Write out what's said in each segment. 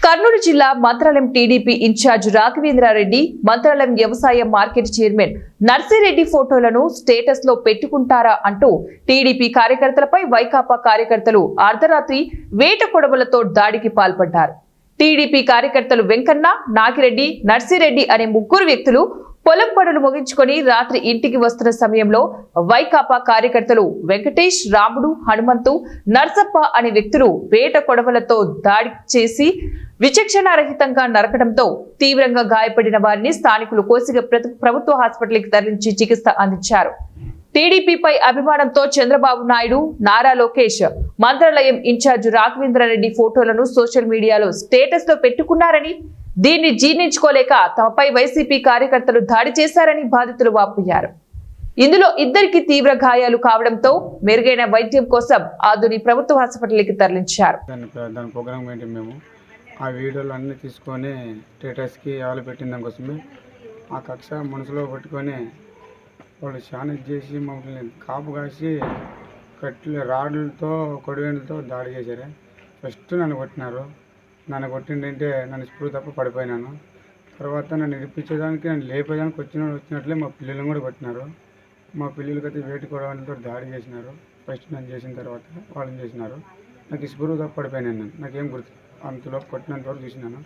కర్నూలు జిల్లా Mantralayam TDP incharge Raghavendra Reddy, Mantralayam వ్యవసాయ market chairman Narsireddy ఫోటోలను స్టేటస్ లో పెట్టుకుంటారా అంటూ టీడీపీ కార్యకర్తలపై వైకాపా కార్యకర్తలు అర్ధరాత్రి వేట కొడవలతో దాడికి పాల్పడ్డారు. టీడీపీ కార్యకర్తలు వెంకన్న, నాగిరెడ్డి, నర్సిరెడ్డి అనే ముగ్గురు వ్యక్తులు పొలం పనులు ముగించుకొని రాత్రి ఇంటికి వస్తున్న సమయంలో వైకాపా కార్యకర్తలు వెంకటేష్, రాముడు, హనుమంతు, నర్సప్ప అనే వ్యక్తులు వేట కొడవలతో దాడి చేసి విచక్షణారహితంగా నరకడంతో తీవ్రంగా గాయపడిన వారిని స్థానికులు కోసిగ ప్రభుత్వ హాస్పిటల్కి తరలించి చికిత్స అందించారు. టీడీపీపై అభిమానంతో చంద్రబాబు నాయుడు, నారా లోకేష్ మంత్రాలయం ఇన్ఛార్జ్ రాఘవేంద్రారెడ్డి ఫోటోలను సోషల్ మీడియాలో స్టేటస్ లో పెట్టుకున్నారని, దీన్ని జీర్ణించుకోలేక తమపై వైసీపీ కార్యకర్తలు దాడి చేశారని బాధితులు వాపోయారు. ఇందులో ఇద్దరికి తీవ్ర గాయాలు కావడంతో మెరుగైన వైద్యం కోసం ఆదుని ప్రభుత్వ హాస్పిటల్కి తరలించారు. దాని ప్రోగ్రామ్ ఏంటి, మేము ఆ వీడియోలు అన్నీ తీసుకొని స్టేటస్కి ఎవరు పెట్టిన దానికోసమే ఆ కక్ష మనసులో పెట్టుకొని వాళ్ళు చాలా చేసి మమ్మల్ని కాపు కాసి కట్లు రాడ్లతో కొడివేళ్ళతో దాడి చేశారు. ఫస్ట్ నన్ను కొట్టినారు. నన్ను కొట్టిందంటే నన్ను స్పృహ తప్ప పడిపోయినాను. తర్వాత నన్ను ఇడిపించడానికి, నన్ను లేపేదానికి వచ్చినట్లే మా పిల్లలను కూడా కొట్టినారు. మా పిల్లలకైతే వేటి కొడవలతో దాడి చేసినారు. ఫస్ట్ నన్ను చేసిన తర్వాత వాళ్ళని చేసినారు. నాకు స్పృహ తప్ప పడిపోయినాను. నేను నాకేం గుర్తు, అంతలో కొట్టినంత వరకు చూసినాను.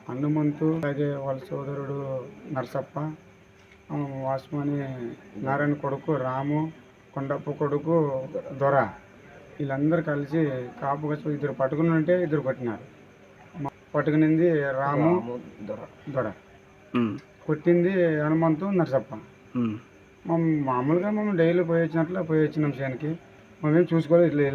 హనుమంతు, అలాగే వాళ్ళ సోదరుడు నర్సప్ప, వాస్మని నారాయణ కొడుకు రాము, కొండప్ప కొడుకు దొర, వీళ్ళందరూ కలిసి కాపు కసి ఇద్దరు పట్టుకుని ఉంటే ఇద్దరు కొట్టినారు. పట్టుకునింది రాము, దొర, కొట్టింది హనుమంతు, నర్సప్ప. మామూలుగా మేము డైలీ పోయి వచ్చినట్లు పోయి వచ్చినాం చేనికి. మేమేం చూసుకోలేదు. ఇట్లా